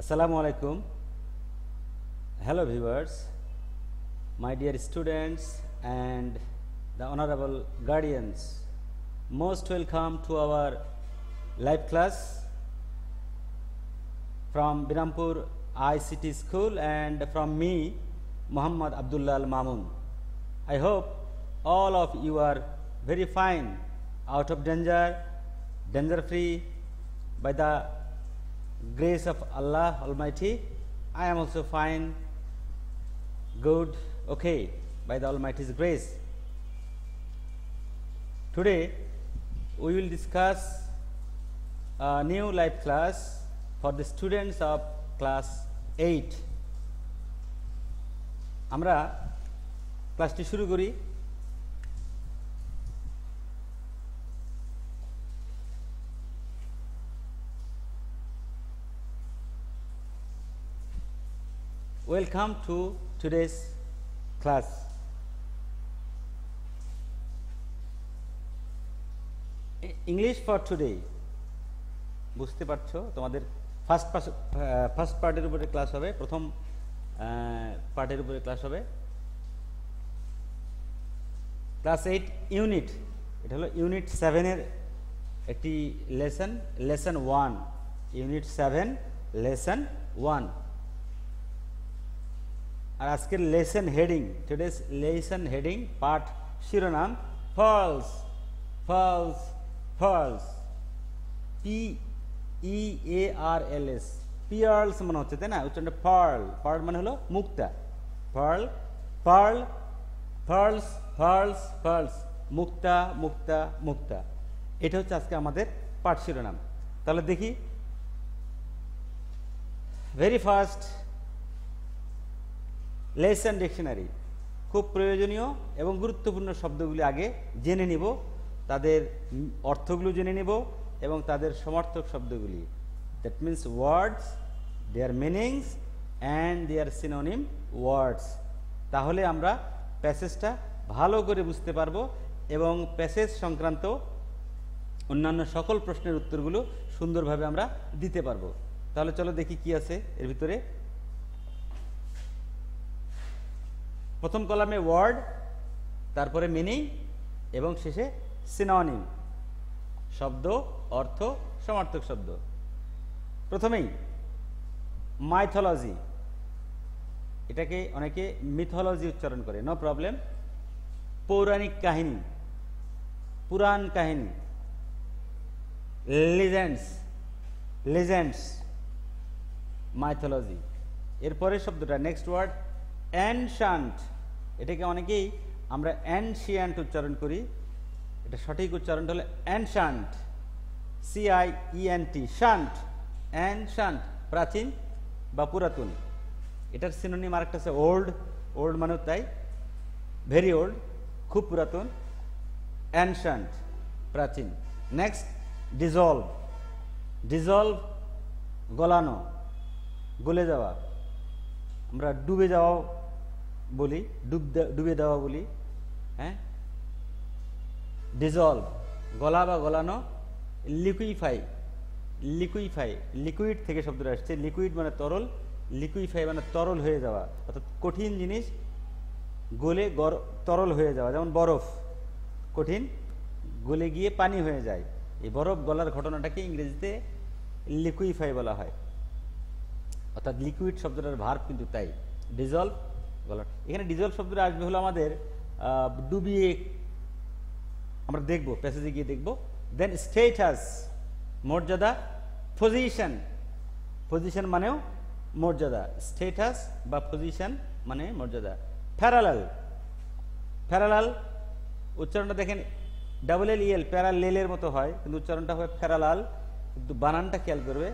Assalamu alaikum. Hello viewers, my dear students and the honorable guardians. Most welcome to our live class from Birampur ICT School and from me, Muhammad Abdullah Al Mamun. I hope all of you are very fine, out of danger, danger free by the grace of Allah Almighty. I am also fine, good, okay, by the Almighty's grace. Today we will discuss a new live class for the students of class 8. আমরা ক্লাসটি শুরু করি। Welcome to today's class. English for today. বুঝতে পারছো তোমাদের first পার্টের উপরে class হবে, প্রথম পার্টের উপরে ক্লাস হবে। ক্লাস 8 ইউনিট, এটা হলো ইউনিট 7 এর একটি লেসন 1, ইউনিট 7 লেসন 1। আর আজকের lesson heading, today's lesson heading পাঠ শিরোনাম ফালস ফালস ফালস, PEARLS, পিয়ার্লস মানে হচ্ছে, তাই না? উচ্চারণটা পার্ল, পার্ল মানে হলো মুক্তা, পার্ল পার্ল, ফালস ফালস ফালস, মুক্তা মুক্তা মুক্তা। এটা হচ্ছে আজকে আমাদের পাঠ শিরোনাম। তাহলে দেখি, ভেরি ফার্স্ট লেসন ডিকশনারি, খুব প্রয়োজনীয় এবং গুরুত্বপূর্ণ শব্দগুলি আগে জেনে নিব, তাদের অর্থগুলো জেনে নিব এবং তাদের সমার্থক শব্দগুলি, that means words, their meanings and their synonym words. তাহলে আমরা প্যাসেজটা ভালো করে বুঝতে পারবো এবং প্যাসেজ সংক্রান্ত অন্যান্য সকল প্রশ্নের উত্তরগুলো সুন্দরভাবে আমরা দিতে পারবো। তাহলে চলো দেখি কি আছে এর ভিতরে। প্রথম কলামে ওয়ার্ড, তারপরে মিনিং এবং শেষে সিনোনিম, শব্দ, অর্থ, সমার্থক শব্দ। প্রথমেই মাইথোলজি, এটাকে অনেকে মিথোলজি উচ্চারণ করে, নো প্রবলেম। পৌরাণিক কাহিনী, পুরাণ কাহিনী, লিজেন্ডস, লিজেন্ডস, মাইথোলজি। এরপরে শব্দটা নেক্সট ওয়ার্ড অ্যানশান্ট, এটাকে অনেকেই আমরা অ্যানশিয়ান্ট উচ্চারণ করি, এটা সঠিক উচ্চারণটা হলো অ্যানশান্ট, CIENT, শান্ট, অ্যানশান্ট, প্রাচীন বা পুরাতন। এটার সিনোনিম আরেকটা আছে ওল্ড, ওল্ড মানে তাই ভেরি ওল্ড, খুব পুরাতন, অ্যানশান্ট, প্রাচীন। নেক্সট ডিজলভ, ডিজলভ গলানো, গলে যাওয়া, আমরা ডুবে যাওয়া বলি, ডুবে দেওয়া বলি, হ্যাঁ। ডিজলভ গলা বা গলানো। লিকুইফাই, লিকুইফাই, লিকুইড থেকে শব্দটা আসছে, লিকুইড মানে তরল, লিকুইফাই মানে তরল হয়ে যাওয়া, অর্থাৎ কঠিন জিনিস গলে তরল হয়ে যাওয়া, যেমন বরফ কঠিন, গলে গিয়ে পানি হয়ে যায়। এই বরফ গলার ঘটনাটাকে ইংরেজিতে লিকুইফাই বলা হয়, অর্থাৎ লিকুইড শব্দটার ভার্ব কিন্তু তাই, ডিজলভ গলা। এখানে ডিজলভ শব্দটা আসবে হলো আমাদের ডুবিয়ে, আমরা দেখবো প্যাসেজে গিয়ে দেখবো। দেন স্টেটাস, মর্যাদা, পজিশন, পজিশন মানেও মর্যাদা, স্টেটাস বা পজিশন মানে মর্যাদা। প্যারালাল, প্যারালাল উচ্চারণটা দেখেন LLEL, প্যারালেলের মতো হয় কিন্তু উচ্চারণটা হবে প্যারালাল, কিন্তু বানানটা খেয়াল করবে,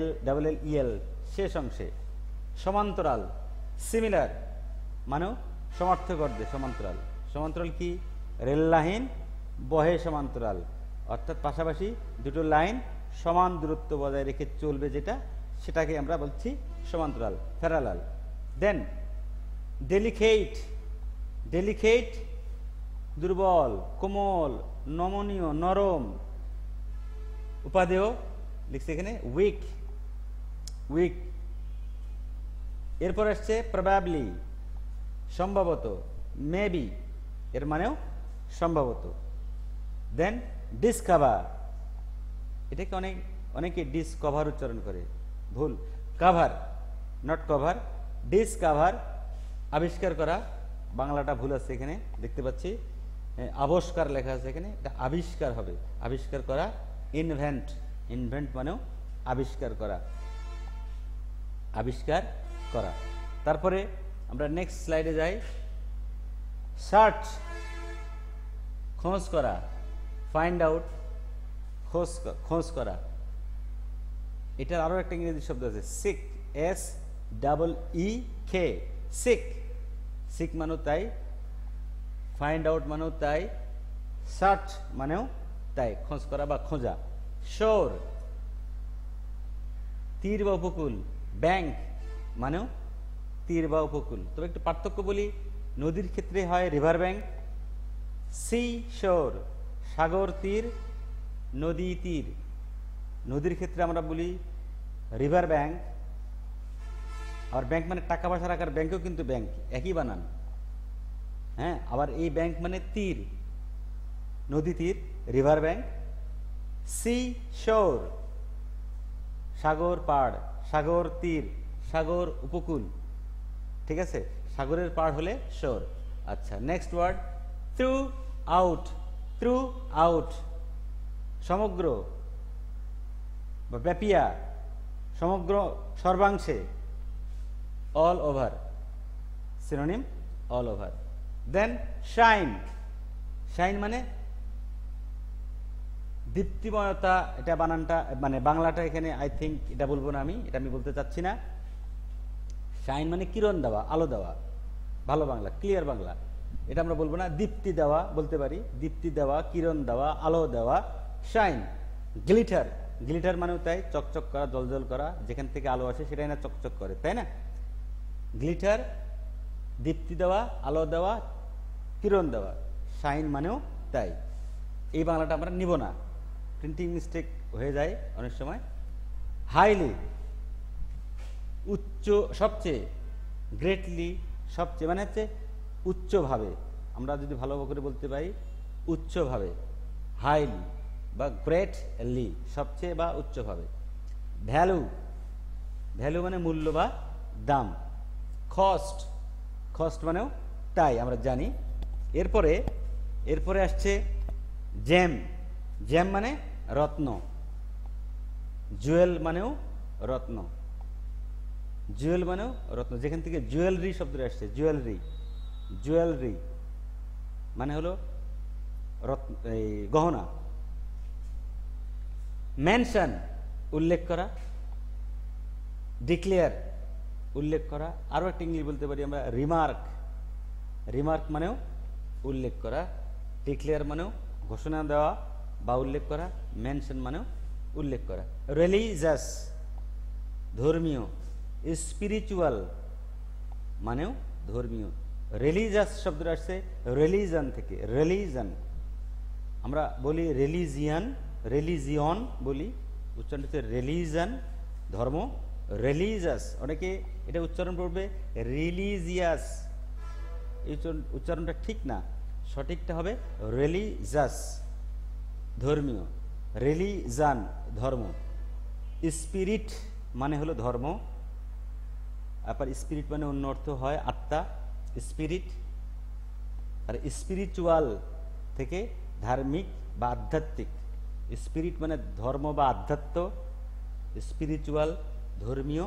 LLEL শেষ অংশে। সমান্তরাল, সিমিলার মানেও সমার্থক অর্ধে সমান্তরাল। সমান্তরাল কি? রেল লাইন বহে সমান্তরাল, অর্থাৎ পাশাপাশি দুটো লাইন সমান দূরত্ব বজায় রেখে চলবে যেটা, সেটাকে আমরা বলছি সমান্তরাল, প্যারালাল। দেন ডেলিকেট, ডেলিকেট দুর্বল, কোমল, নমনীয়, নরম। উপাদেয় লিখছে এখানে উইক, উইক এরপর আসছে প্রবাবলি, সম্ভবত, মেবি এর মানেও সম্ভবত। দেন ডিসকভার, এটাকে অনেকে ডিসকভার উচ্চারণ করে, ভুল, কাভার, নট কভার, ডিসকভার, আবিষ্কার করা, বাংলাটা ভুল আছে এখানে দেখতে পাচ্ছি, আবিষ্কার লেখা আছে এখানে, এটা আবিষ্কার হবে, আবিষ্কার করা। ইনভেন্ট, ইনভেন্ট মানেও আবিষ্কার করা, আবিষ্কার করা। তারপরে আমরা নেক্সট স্লাইডে যাই। সার্চ, খোঁজ করা, ফাইন্ড আউট, খোঁজ করা। এটার আরো একটা ইংরেজি শব্দ আছে সিক, SEEK, সিক। সিক মানেও তাই, ফাইন্ড আউট মানেও তাই, সার্চ মানেও তাই, খোঁজ করা বা খোঁজা। শোর, তীর বা উপকূল। ব্যাংক মানেও তীর বা উপকূল। তবে একটু পার্থক্য বলি, নদীর ক্ষেত্রে হয় রিভার ব্যাংক, সি শোর, সাগর তীর, নদী তীর। নদীর ক্ষেত্রে আমরা বলি রিভার ব্যাংক। আর ব্যাংক মানে টাকা পয়সা রাখার ব্যাংকও কিন্তু ব্যাংক, একই বানান। হ্যাঁ, আবার এই ব্যাংক মানে তীর, নদী তীর, রিভার ব্যাংক। সি শোর, সাগর পাড়, সাগর তীর, সাগর উপকূল। ঠিক আছে, সাগরের পাড় হলে শোর। আচ্ছা, next word throughout, throughout, সমগ্র বা ব্যাপিয়া, সমগ্র, সর্বাংশে। All over, synonym all over. Then shine, shine মানে দীপ্তিময়তা। এটা বানানটা মানে বাংলাটা এখানে আই থিঙ্ক এটা বলবো না, এটা আমি বলতে চাচ্ছি না। শাইন মানে কিরণ দেওয়া, আলো দেওয়া, ভালো বাংলা, ক্লিয়ার বাংলা। এটা আমরা বলবো না, দীপ্তি দেওয়া বলতে পারি, দীপ্তি দেওয়া, কিরণ দেওয়া, আলো দেওয়া, শাইন। গ্লিটার, গ্লিটার মানেও তাই, চকচক করা, জলজল করা, যেখান থেকে আলো আসে সেটাই না চকচক করে, তাই না? গ্লিটার, দীপ্তি দেওয়া, আলো দেওয়া, কিরণ দেওয়া। শাইন মানেও তাই। এই বাংলাটা আমরা নিব না, প্রিন্টিং মিস্টেক হয়ে যায় অনেক সময়। হাইলি, উচ্চ, সবচেয়ে, গ্রেটলি, সবচেয়ে মানে হচ্ছে উচ্চভাবে। আমরা যদি ভালো করে বলতে পারি উচ্চভাবে, হাইলি বা গ্রেটলি, সবচেয়ে বা উচ্চভাবে। ভ্যালু, ভ্যালু মানে মূল্য বা দাম। কস্ট, কস্ট মানেও তাই, আমরা জানি। এরপরে আসছে জেম, জেম মানে রত্ন। জুয়েল মানেও রত্ন, জুয়েল মানেও রত্ন, যেখান থেকে জুয়েলারি শব্দটা আসছে, জুয়েলারি, জুয়েলারি মানে হলো রত্ন, এই গহনা। মেনশন, উল্লেখ করা। ডিক্লেয়ার, উল্লেখ করা। আরো একটা ইংলিশ বলতে পারি আমরা রিমার্ক, রিমার্ক মানেও উল্লেখ করা। ডিক্লেয়ার মানেও ঘোষণা দেওয়া বা উল্লেখ করা। মেনশন মানেও উল্লেখ করা। রিলিজিয়াস, ধর্মীয়। স্পিরিচুয়াল মানেও ধর্মীয়। রিলিজিয়াস শব্দটা আসছে রিলিজন থেকে, রিলিজন। আমরা বলি রিলিজিয়ান, রিলিজিয়ন বলি, উচ্চারণ হচ্ছে রিলিজন, ধর্ম। রিলিজিয়াস, অনেকে এটা উচ্চারণ করবে রিলিজিয়াস, এই উচ্চারণটা ঠিক না, সঠিকটা হবে রিলিজিয়াস, ধর্মীয়। রিলিজান, ধর্ম। স্পিরিট মানে হলো ধর্ম, আবার স্পিরিট মানে অন্য অর্থ হয় আত্মা, স্পিরিট। আর স্পিরিচুয়াল থেকে ধার্মিক বা আধ্যাত্মিক। স্পিরিট মানে ধর্ম বা আধ্যাত্ম, স্পিরিচুয়াল ধর্মীয়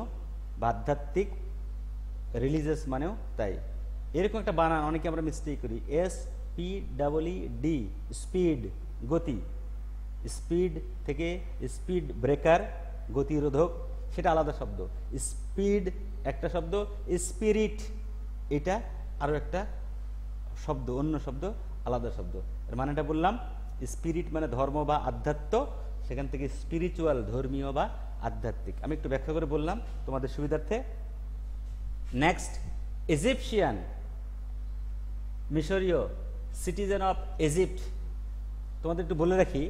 বা আধ্যাত্মিক, রিলিজিয়াস মানেও তাই। এরকম একটা বানান অনেকে আমরা মিস্টেক করি, SPEED, স্পিড, গতি। স্পিড থেকে স্পিড ব্রেকার, গতিরোধক, সেটা আলাদা শব্দ। স্পিড একটা শব্দ, স্পিরিট এটা আরো একটা শব্দ, অন্য শব্দ, আলাদা শব্দ। এর মানেটা বললাম, স্পিরিট মানে ধর্ম বা আধ্যাত্ম, সেখান থেকে স্পিরিচুয়াল ধর্মীয় বা আধ্যাত্মিক। আমি একটু ব্যাখ্যা করে বললাম তোমাদের সুবিধার্থে। নেক্সট, ইজিপশিয়ান, মিশরীয়, সিটিজেন অফ ইজিপ্ট। তোমাদের একটু বলে রাখি,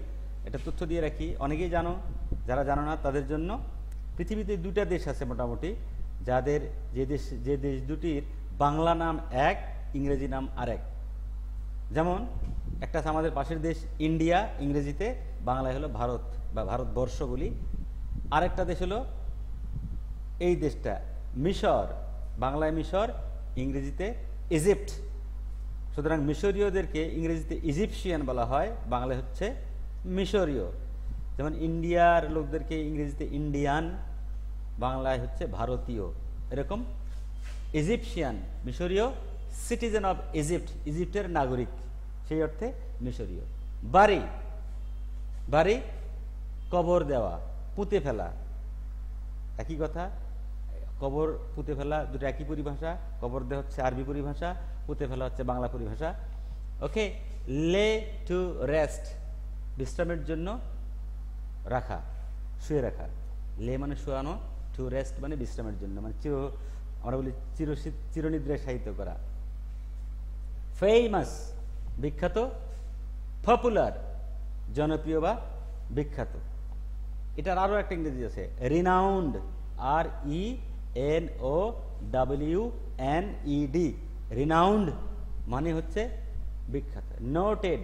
এটা তথ্য দিয়ে রাখি, অনেকেই জানো, যারা জানো না তাদের জন্য। পৃথিবীতে দুটা দেশ আছে মোটামুটি, যাদের যে দেশ দুটির বাংলা নাম এক, ইংরেজি নাম আরেক। যেমন একটা আছে আমাদের পাশের দেশ ইন্ডিয়া, ইংরেজিতে, বাংলায় হলো ভারত বা ভারতবর্ষ বলি। আরেকটা দেশ হলো এই দেশটা মিশর, বাংলায় মিশর, ইংরেজিতে ইজিপ্ট। সুতরাং মিশরীয়দেরকে ইংরেজিতে ইজিপশিয়ান বলা হয়, বাংলায় হচ্ছে মিশরীয়। যেমন ইন্ডিয়ার লোকদেরকে ইংরেজিতে ইন্ডিয়ান, বাংলায় হচ্ছে ভারতীয়। এরকম ইজিপশিয়ান, মিশরীয়, সিটিজেন অফ ইজিপ্ট, ইজিপ্টের নাগরিক, সেই অর্থে মিশরীয়। বাড়ি, বাড়ি কবর দেওয়া, পুঁতে ফেলা, একই কথা। কবর পুঁতে ফেলা দুটো একই পরিভাষা। কবর দেওয়া হচ্ছে আরবি পরিভাষা, পুঁতে ফেলা হচ্ছে বাংলা পরিভাষা। ওকে। লে টু রেস্ট, বিশ্রামের জন্য রাখা, শুয়ে রাখা। লে মানে শোয়ানো, টু রেস্ট মানে বিশ্রামের জন্য, মানে আমরা বলি চিরনিদ্রায় শায়িত করা। ফেমাস বিখ্যাত, পপুলার জনপ্রিয় বা বিখ্যাত। এটার আরো একটা ইংরেজি আছে, রিনাউন্ড, RENOWNED, রিনাউন্ড মানে হচ্ছে বিখ্যাত। নোটেড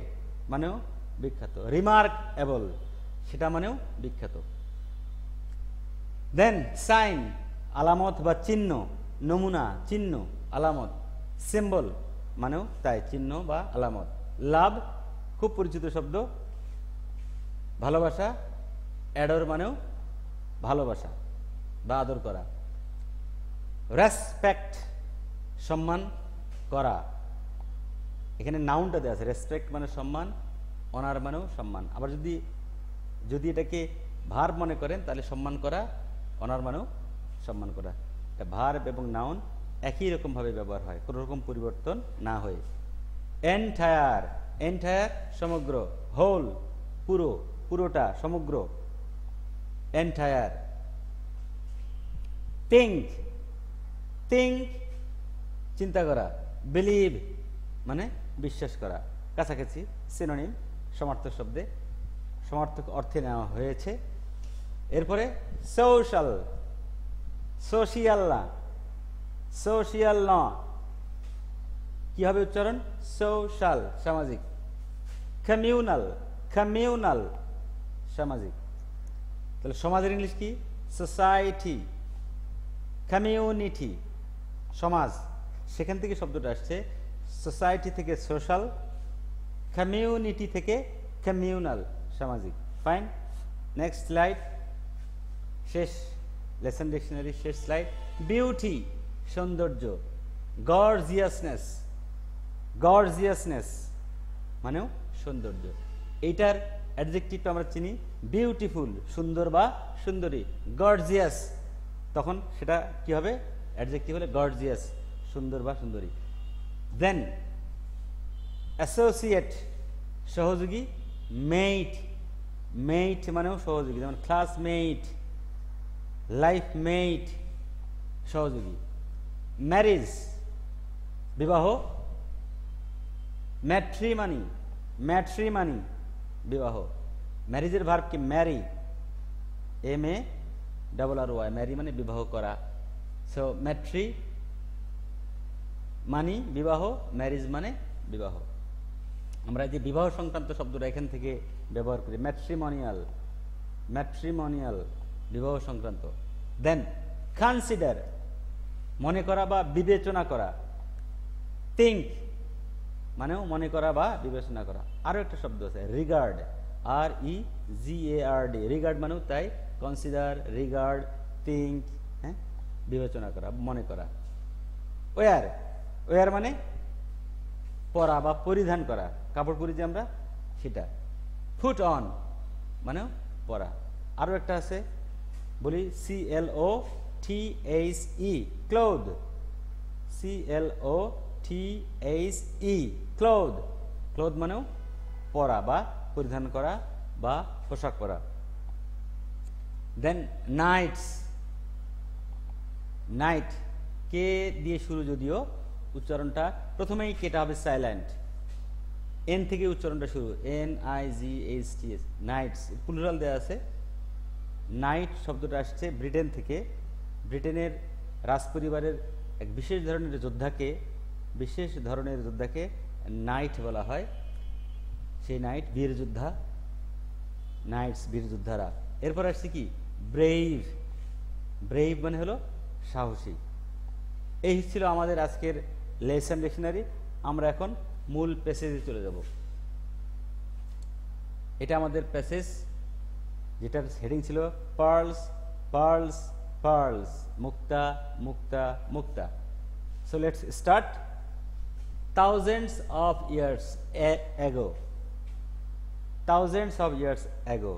মানেও বিখ্যাত। রিমার্কেবল সেটা মানেও বিখ্যাত। দেন সাইন, আলামত বা চিহ্ন, নমুনা, চিহ্ন, আলামত। সিম্বল মানেও তাই, চিহ্ন বা আলামত। লাভ খুব পরিচিত শব্দ, ভালোবাসা। অ্যাডর মানেও ভালোবাসা বা আদর করা। রেসপেক্ট সম্মান করা, এখানে নাউনটা দেওয়া আছে। রেসপেক্ট মানে সম্মান, অনার মানেও সম্মান। আবার যদি এটাকে ভার্ব মনে করেন তাহলে সম্মান করা, অনার মানেও সম্মান করা। এটা ভার্ব এবং নাউন একই রকম ভাবে ব্যবহার হয়, কোনো রকম পরিবর্তন না হয়ে। এন্টায়ার, এন্টায়ার সমগ্র, হোল পুরো, পুরোটা, সমগ্র, এন্টায়ার। থিঙ্ক, থিঙ্ক চিন্তা করা। বিলিভ মানে বিশ্বাস করা, কাছাকাছি, সিনোনিম, সমার্থক শব্দে, সমার্থক অর্থে নেওয়া হয়েছে। এরপরে সোশ্যাল, সোশিয়াল না, সোশিয়াল ন, কি হবে উচ্চারণ? সোশ্যাল সামাজিক। কমিউনাল, কমিউনাল সামাজিক। তাহলে সমাজের ইংলিশ কি? সোসাইটি। কমিউনিটি সমাজ, সেখান থেকে শব্দটা আসছে। সোসাইটি থেকে সোশ্যাল, কমিউনিটি থেকে কমিউনাল সামাজিক। ফাইন। নেক্সট স্লাইড, শেষ লেসন ডিকশনারি শেষ স্লাইড। বিউটি সৌন্দর্য, গর্জিয়াসনেস, গর্জিয়াসনেস মানেও সৌন্দর্য। এইটার অ্যাডজেক্টিভটা আমরা চিনি বিউটিফুল, সুন্দর বা সুন্দরী। গর্জিয়াস তখন সেটা কি হবে? অ্যাডজেক্টিভ হলে গর্জিয়াস, সুন্দর বা সুন্দরী। দেন অ্যাসোসিয়েট সহযোগী, মেইট, মেইট মানেও সহযোগী, যেমন ক্লাসমেট, লাইফ মেইট সহযোগী। ম্যারেজ বিবাহ, ম্যাট্রিমানি, ম্যাট্রিমানি বিবাহ। ম্যারেজের ভার্ব কি? ম্যারি, MARRY, ম্যারি মানে বিবাহ করা। সো ম্যাট্রি মানি বিবাহ, ম্যারেজ মানে বিবাহ। আমরা যে বিবাহ সংক্রান্ত শব্দটা এখান থেকে ব্যবহার করি, ম্যাট্রিমোনিয়াল, ম্যাট্রিমোনিয়াল বিবাহ সংক্রান্ত। দেন কনসিডার মনে করা বা বিবেচনা করা। থিঙ্ক মানেও মনে করা বা বিবেচনা করা। আরো একটা শব্দ আছে রিগার্ড, REGARD, রিগার্ড মানেও তাই, কনসিডার, রিগার্ড, থিঙ্ক, হ্যাঁ, বিবেচনা করা, মনে করা। ওয়ার, ওয়ার মানে পরা বা পরিধান করা, কাপড় পরি যে আমরা সেটা। ফুট অন মানেও পরা। আরো একটা আছে বলি CLOTHE, cloth, CLOTHE, cloth, cloth মানেও পরা বা পরিধান করা বা পোশাক পরা। দেন নাইটস, নাইট কে দিয়ে শুরু, যদিও উচ্চারণটা প্রথমেই কেটা হবে সাইলেন্ট, এন থেকে উচ্চারণটা শুরু, NIGHTS, নাইটস। প্লুরাল দেওয়া আছে। নাইট শব্দটা আসছে ব্রিটেন থেকে, ব্রিটেনের রাজপরিবারের এক বিশেষ ধরনের যোদ্ধাকে নাইট বলা হয়। সেই নাইট বীর যোদ্ধা, নাইটস বীর যোদ্ধারা। এরপর আসছে কি ব্রেইভ। ব্রেইভ মানে হলো সাহসী। এই ছিল আমাদের আজকের লেসন ডিকশনারি। আমরা এখন মূল প্যাসেজে চলে যাব। এটা আমাদের প্যাসেজ, যেটার হেডিং ছিল পার্লস পার্লস পার্লস, মুক্তা মুক্তা মুক্তা। So let's start. Thousands of years ago. Thousands of years ago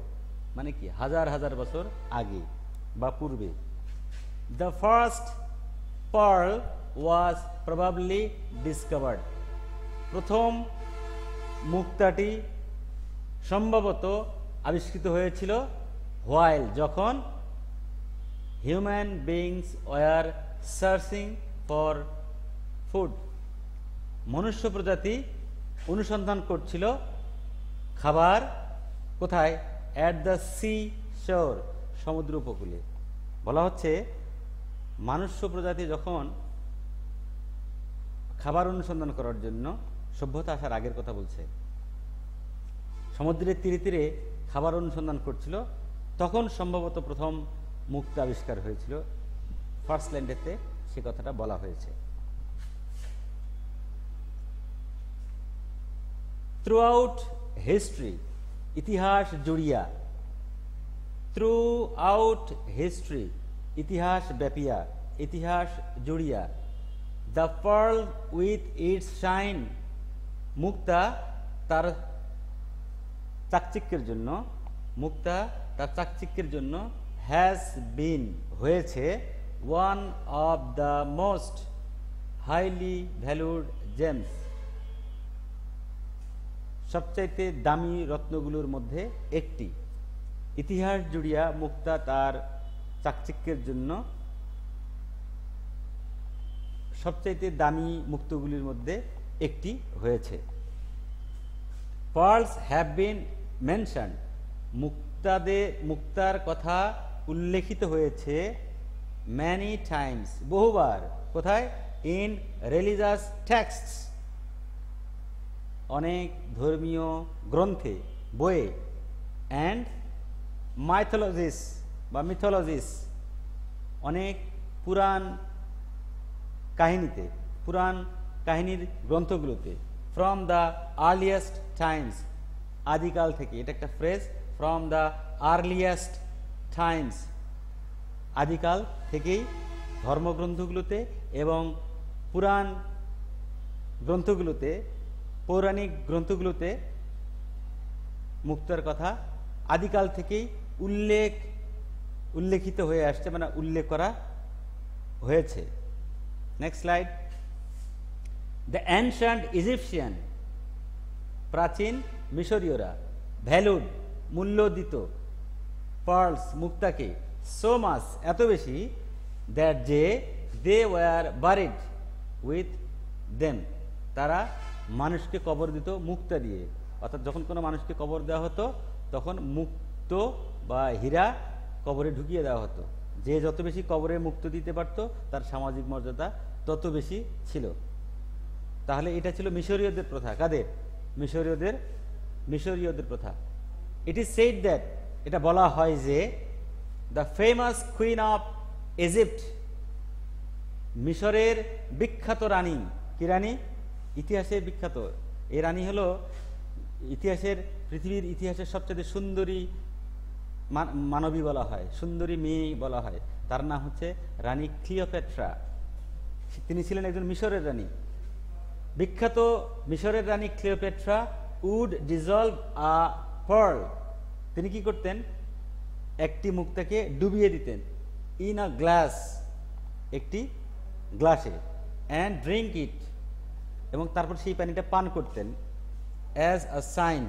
মানে কি হাজার হাজার বছর আগে বা পূর্বে। The first pearl was probably discovered. প্রথম মুক্তাটি সম্ভবত আবিষ্কৃত হয়েছিল হোয়াইল, যখন human beings were searching for food. মনুষ্য প্রজাতি অনুসন্ধান করছিল খাবার কোথায়? অ্যাট দ্য সি শোর, সমুদ্র উপকূলে। বলা হচ্ছে মনুষ্য প্রজাতি যখন খাবার অনুসন্ধান করার জন্য সভ্যতা আসার আগের কথা বলছে, সমুদ্রের তীরে তীরে খাবার অনুসন্ধান করছিল, তখন সম্ভবত প্রথম মুক্ত আবিষ্কার হয়েছিল। ফার্স্ট ল্যান্ডেতে সে কথাটা বলা হয়েছে। থ্রু আউট হিস্ট্রি, ইতিহাস জুড়িয়া, থ্রু আউট হিস্ট্রি, ইতিহাস ব্যাপিয়া, ইতিহাস জুড়িয়া, the pearl with its shine, মুক্তা তার চাকচিক্যের জন্য, মুক্তা তার চাকচিক্যের জন্য, হ্যাজ বিন হয়েছে, one of the most highly valued James, সবচাইতে দামি রত্নগুলোর মধ্যে একটি। ইতিহাস জুড়িয়া মুক্তা তার চাকচিক্যের জন্য সবচাইতে দামি মুক্তগুলির মধ্যে একটি হয়েছে। পার্লস হ্যাভ বিন মেনশন, মুক্তার কথা উল্লেখিত হয়েছে ম্যানি টাইমস, বহুবার। কোথায়? ইন রিলিজিয়াস টেক্সটস, অনেক ধর্মীয় গ্রন্থে, বইয়ে, অ্যান্ড মাইথোলজিস বা মিথোলজিস, অনেক পুরাণ কাহিনীতে, পুরাণ কাহিনীর গ্রন্থগুলোতে। ফ্রম দ্য আর্লিয়েস্ট টাইমস, আদিকাল থেকে। এটা একটা phrase, from the earliest times, আদিকাল থেকেই ধর্মগ্রন্থগুলোতে এবং পুরাণ গ্রন্থগুলোতে, পৌরাণিক গ্রন্থগুলোতে মুক্তার কথা আদিকাল থেকেই উল্লেখিত হয়ে আসছে, মানে উল্লেখ করা হয়েছে। Next slide. The ancient Egyptian, প্রাচীন মিশরীয়রা, ভ্যালুড মূল্য দিত, পার্লস মুক্তাকে, সো মাচ এত বেশি, দ্যাট যে they were buried with them, তারা মানুষকে কবর দিত মুক্তা দিয়ে। অর্থাৎ যখন কোনো মানুষকে কবর দেওয়া হতো তখন মুক্ত বা হীরা কবরে ঢুকিয়ে দেওয়া হতো। যে যত বেশি কবরে মুক্ত দিতে পারত তার সামাজিক মর্যাদা তত বেশি ছিল। তাহলে এটা ছিল মিশরীয়দের প্রথা। কাদের? মিশরীয়দের প্রথা। ইট ইজ সেড দ্যাট, এটা বলা হয় যে the famous queen of Egypt, মিশরের বিখ্যাত রানী। কি রানী? ইতিহাসের বিখ্যাত। এই রানী হলো পৃথিবীর ইতিহাসের সবচেয়ে সুন্দরী মানবী বলা হয়, সুন্দরী মেয়ে বলা হয়। তার নাম হচ্ছে রানী ক্লিওপেট্রা। তিনি ছিলেন একজন মিশরের রানী। বিখ্যাত মিশরের রানী Cleopatra would dissolve a pearl, তিনি কি করতেন? একটি মুক্তাকে ডুবিয়ে দিতেন, ইন আ গ্লাস, একটি গ্লাসে, অ্যান্ড ড্রিঙ্ক ইট, এবং তারপর সেই পানিটা পান করতেন, as a sign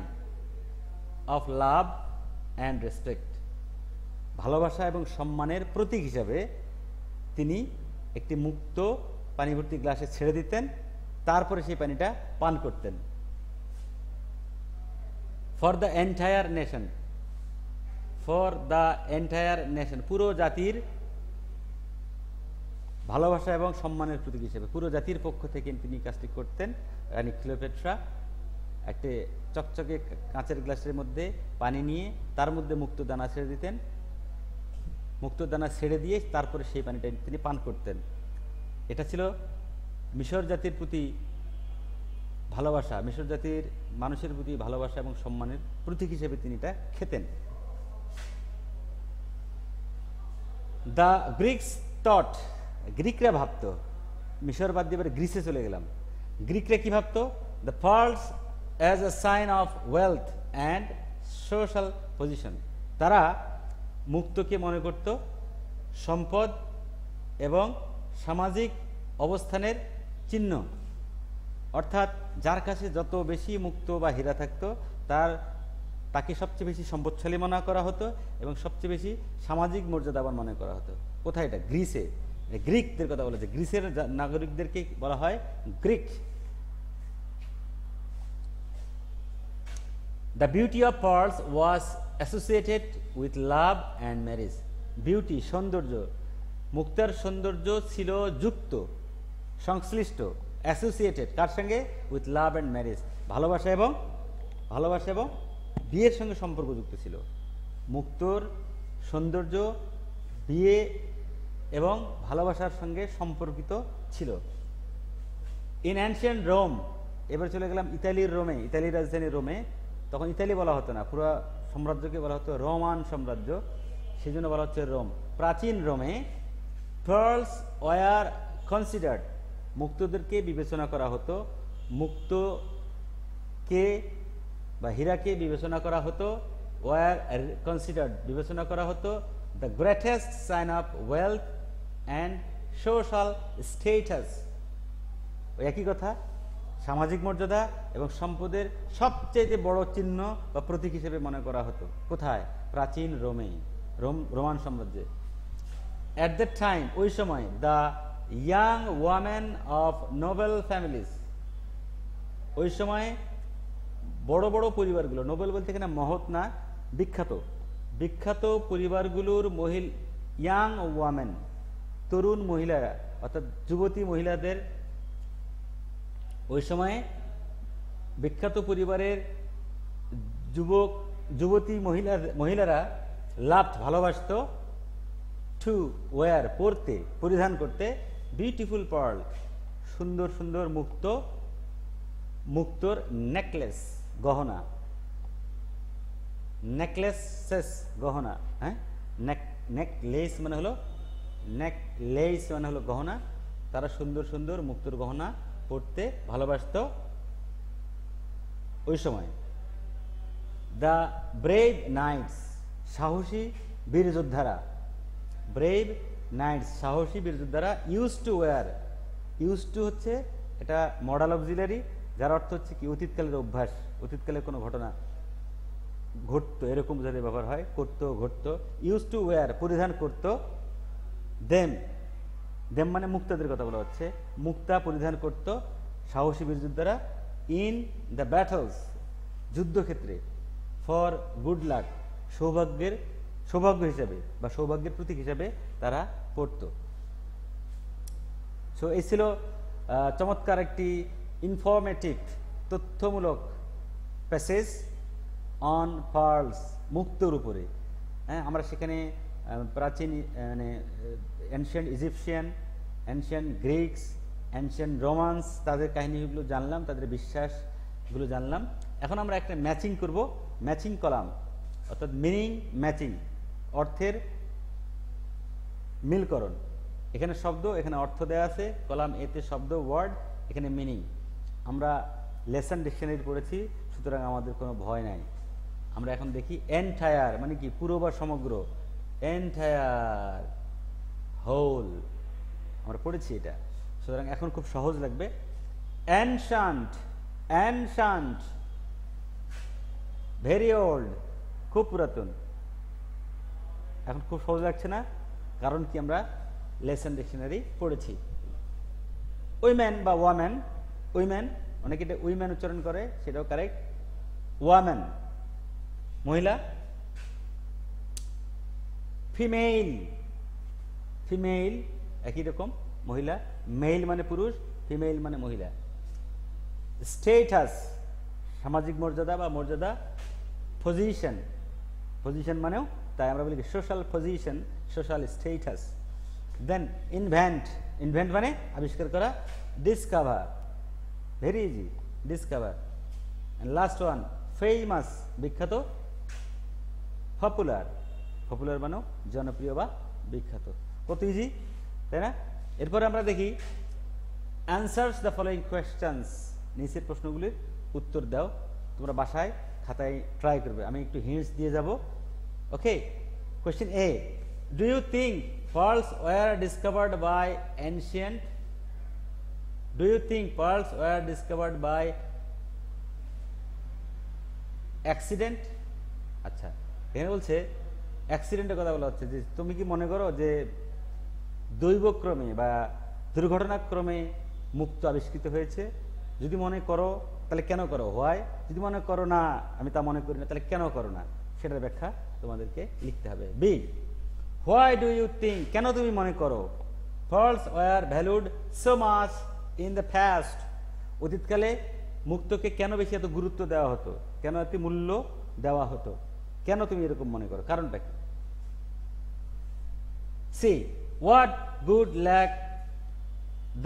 of love and respect, ভালোবাসা এবং সম্মানের প্রতীক হিসাবে তিনি একটি মুক্ত পানি ভর্তি গ্লাসে ছেড়ে দিতেন, তারপরে সেই পানিটা পান করতেন। ফর দ্য এন্টায়ার নেশন, পুরো জাতির ভালোবাসা এবং সম্মানের প্রতীক হিসেবে পুরো জাতির পক্ষ থেকে তিনি কাজটি করতেন। রানী ক্লিওপেট্রা একটি চকচকে কাঁচের গ্লাসের মধ্যে পানি নিয়ে তার মধ্যে মুক্তদানা ছেড়ে দিতেন, মুক্তদানা ছেড়ে দিয়ে তারপরে সেই পানিটা তিনি পান করতেন। এটা ছিল মিশর জাতির প্রতি ভালোবাসা, মিশর জাতির মানুষের প্রতি ভালোবাসা এবং সম্মানের প্রতীক হিসেবে তিনি এটা খেতেন। দ্য গ্রিকস থট, গ্রিকরা ভাবত, মিশর বাদ দিয়ে এবার গ্রিসে চলে গেলাম। গ্রিকরা কি ভাবত? The pearls as a sign of wealth and social position. তারা মুক্তকে মনে করত সম্পদ এবং সামাজিক অবস্থানের চিহ্ন, অর্থাৎ যার কাছে যত বেশি মুক্ত বা হীরা থাকতো তাকে সবচেয়ে বেশি সম্পদশালী মনে করা হতো এবং সবচেয়ে বেশি সামাজিক মর্যাদাবান মনে করা হতো। কোথায় এটা? গ্রিসে। গ্রিকদের কথা বলেছে, গ্রিসের নাগরিকদেরকে বলা হয় Greek. The beauty of pearls was associated with love and marriage. Beauty, সৌন্দর্য, মুক্তার সৌন্দর্য ছিল যুক্ত, সংশ্লিষ্ট, অ্যাসোসিয়েটেড কার সঙ্গে? উইথ লাভ অ্যান্ড ম্যারেজ, ভালোবাসা এবং বিয়ের সঙ্গে সম্পর্কযুক্ত ছিল। মুক্তর সৌন্দর্য বিয়ে এবং ভালোবাসার সঙ্গে সম্পর্কিত ছিল। ইন অ্যানশিয়েন্ট রোম, এবার চলে গেলাম ইতালির রোমে, ইতালির রাজধানী রোমে। তখন ইতালি বলা হতো না, পুরো সাম্রাজ্যকে বলা হতো রোমান সাম্রাজ্য, সেই জন্য বলা হচ্ছে রোম। প্রাচীন রোমে পার্লস ওয়ার কনসিডার্ড, মুক্তদেরকে বিবেচনা করা হতো, মুক্তকে বা হীরাকে বিবেচনা করা হতো, ওয়ার কনসিডার্ড বিবেচনা করা হতো the greatest sign of wealth and social status. একই কথা, সামাজিক মর্যাদা এবং সম্পদের সবচেয়ে বড় চিহ্ন বা প্রতীক হিসেবে মনে করা হতো। কোথায়? প্রাচীন রোমে, রোমান সাম্রাজ্যে। অ্যাট দ্যাট টাইম, ওই সময়, the young women of Nobel families, ওই সময় বড় বড় পরিবারগুলো, নোবেল বলতে এখানে মহৎ না, বিখ্যাত পরিবারগুলোর ইয়াং ওয়ামেন, তরুণ মহিলারা, অর্থাৎ যুবতী মহিলাদের, ওই সময়ে বিখ্যাত পরিবারের যুবতী মহিলারা ভালোবাসত টু ওয়ার, পরতে, পরিধান করতে, বিউটিফুল পার্ল, সুন্দর সুন্দর মুক্তোর নেকলেস, গহনা, নেকলেসেস, গহনা, হ্যাঁ, নেকলেস মানে হলো গহনা। তারা সুন্দর সুন্দর মুক্তোর গহনা পড়তে ভালোবাসত ওই সময়। দ্য ব্রেভ নাইটস, সাহসী বীর যোদ্ধারা, ব্রেভ নাইটস, সাহসী বীর যোদ্ধারা, ইউজ টু হচ্ছে এটা মডাল অক্সিলারি, যার অর্থ হচ্ছে কি অতীতকালের অভ্যাস, অতীতকালের কোনো ঘটনা ঘটতো এরকম যাতে ব্যবহার হয়, করতো, ঘটতো। ইউজ টু ওয়্যার, পরিধান করত। দেম মানে মুক্তাদের কথা বলা হচ্ছে, মুক্তা পরিধান করত সাহসী বীর যোদ্ধারা। ইন দ্য ব্যাটলস, যুদ্ধক্ষেত্রে। ফর গুড লাক, সৌভাগ্য হিসাবে বা সৌভাগ্যের প্রতীক হিসাবে তারা পড়তো। সো এই ছিল চমৎকার একটি ইনফরমেটিভ, তথ্যমূলক প্যাসেজ অন পার্লস, মুক্তোর উপরে। হ্যাঁ, আমরা সেখানে প্রাচীন মানে ancient Egyptian, ancient Greeks, ancient Romans, তাদের কাহিনীগুলো জানলাম, তাদের বিশ্বাসগুলো জানলাম। এখন আমরা একটা ম্যাচিং করব, ম্যাচিং কলাম, অর্থাৎ মিনিং ম্যাচিং, অর্থের মিলকরণ। এখানে শব্দ, এখানে অর্থ দেওয়া আছে, কলাম এতে শব্দ, ওয়ার্ড, এখানে মিনিং। আমরা লেসন ডিকশনারি পড়েছি, সুতরাং আমাদের কোনো ভয় নাই। আমরা এখন দেখি এন্টায়ার মানে কি, পুরো বা সমগ্র, এন্টায়ার, হোল, আমরা পড়েছি এটা, সুতরাং এখন খুব সহজ লাগবে। অ্যানশান্ট, ভেরি ওল্ড, খুব পুরাতন। এখন খুব সহজ লাগছে না, কারণ কি আমরা লেসন ডিকশনারি পড়েছি। উইমেন বা ওয়ামেন, উইমেন, অনেকে এটা উইমেন উচ্চারণ করে, সেটাও কারেক্ট। ওয়ামেন মহিলা। ফিমেইল একই রকম, মহিলা, মেল মানে পুরুষ, ফিমেল মানে মহিলা। স্টেটাস সামাজিক মর্যাদা বা মর্যাদা, পজিশন, পজিশন মানেও তাই আমরা বলি সোশ্যাল পজিশন, সোশ্যাল স্টেটাস। দেন ইনভেন্ট, ইনভেন্ট মানে আবিষ্কার করা, discover, very easy, discover. Last one famous, বিখ্যাত, পপুলার, পপুলার মানেও জনপ্রিয় বা বিখ্যাত। কত ইজি, তাই না? এরপরে আমরা দেখি অ্যান্সার্স দ্য ফলোয়িং কোয়েশ্চেন্স, নিচের প্রশ্নগুলির উত্তর দাও। তোমরা বাসায় খাতায় ট্রাই করবে, আমি একটু হিন্টস দিয়ে যাব। Okay, question A, do you think pearls were discovered by ancient, do you think pearls were discovered by accident? আচ্ছা, এখানে বলছে অ্যাক্সিডেন্টের কথা বলা হচ্ছে, যে তুমি কি মনে করো যে দৈবক্রমে বা দুর্ঘটনাক্রমে মুক্ত আবিষ্কৃত হয়েছে? যদি মনে করো তাহলে কেন করো, হোয়াই। যদি মনে করো না আমি তা মনে করি না, তাহলে কেন করো না, সেটার ব্যাখ্যা তোমাদেরকে লিখতে হবে। B, why do you think, কেন তুমি মনে করো pearls were valued so much in the past, অতীতকালে মুক্তকে কেন বেশি এত গুরুত্ব দেওয়া হতো, কেন এত মূল্য দেওয়া হতো, কেন তুমি এরকম মনে করো, কারণটা কি? C, what good luck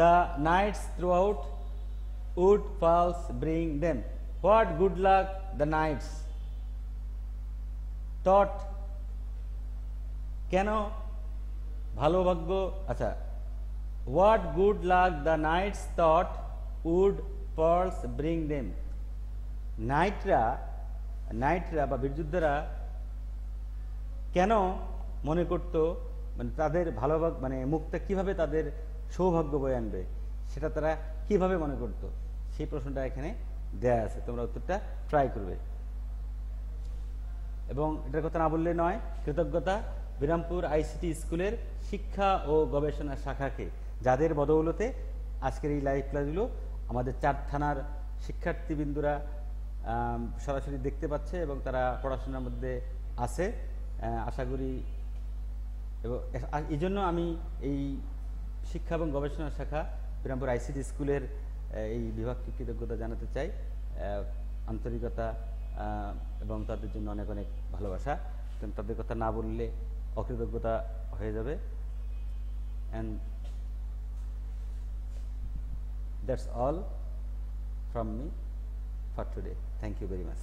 the nights throughout would pearls bring them, what good luck the nights thought, কেন ভালো ভাগ্য, আচ্ছা, what good luck the knights thought would pearls bring them, নাইটরা, নাইটরা বা বীরযোদ্ধারা কেন মনে করতো, মানে তাদের ভালো ভাগ, মানে মুক্তা কিভাবে তাদের সৌভাগ্য বয়ে আনবে, সেটা তারা কিভাবে মনে করতো, সেই প্রশ্নটা এখানে দেয়া আছে, তোমরা উত্তরটা ট্রাই করবে। এবং এটার কথা না বললে নয়, কৃতজ্ঞতা বিরামপুর আইসিটি স্কুলের শিক্ষা ও গবেষণা শাখাকে, যাদের বদৌলতে আজকের এই লাইভ ক্লাসগুলো আমাদের 4 থানার শিক্ষার্থীবৃন্দুরা সরাসরি দেখতে পাচ্ছে এবং তারা পড়াশোনার মধ্যে আছে। আশা করি, এবং এই জন্য আমি এই শিক্ষা এবং গবেষণা শাখা বিরামপুর আইসিটি স্কুলের এই বিভাগকে কৃতজ্ঞতা জানাতে চাই, আন্তরিকতা এবং তাদের জন্য অনেক অনেক ভালোবাসা। তাদের কথা না বললে অকৃতজ্ঞতা হয়ে যাবে। And that's all from me for today. Thank you very much.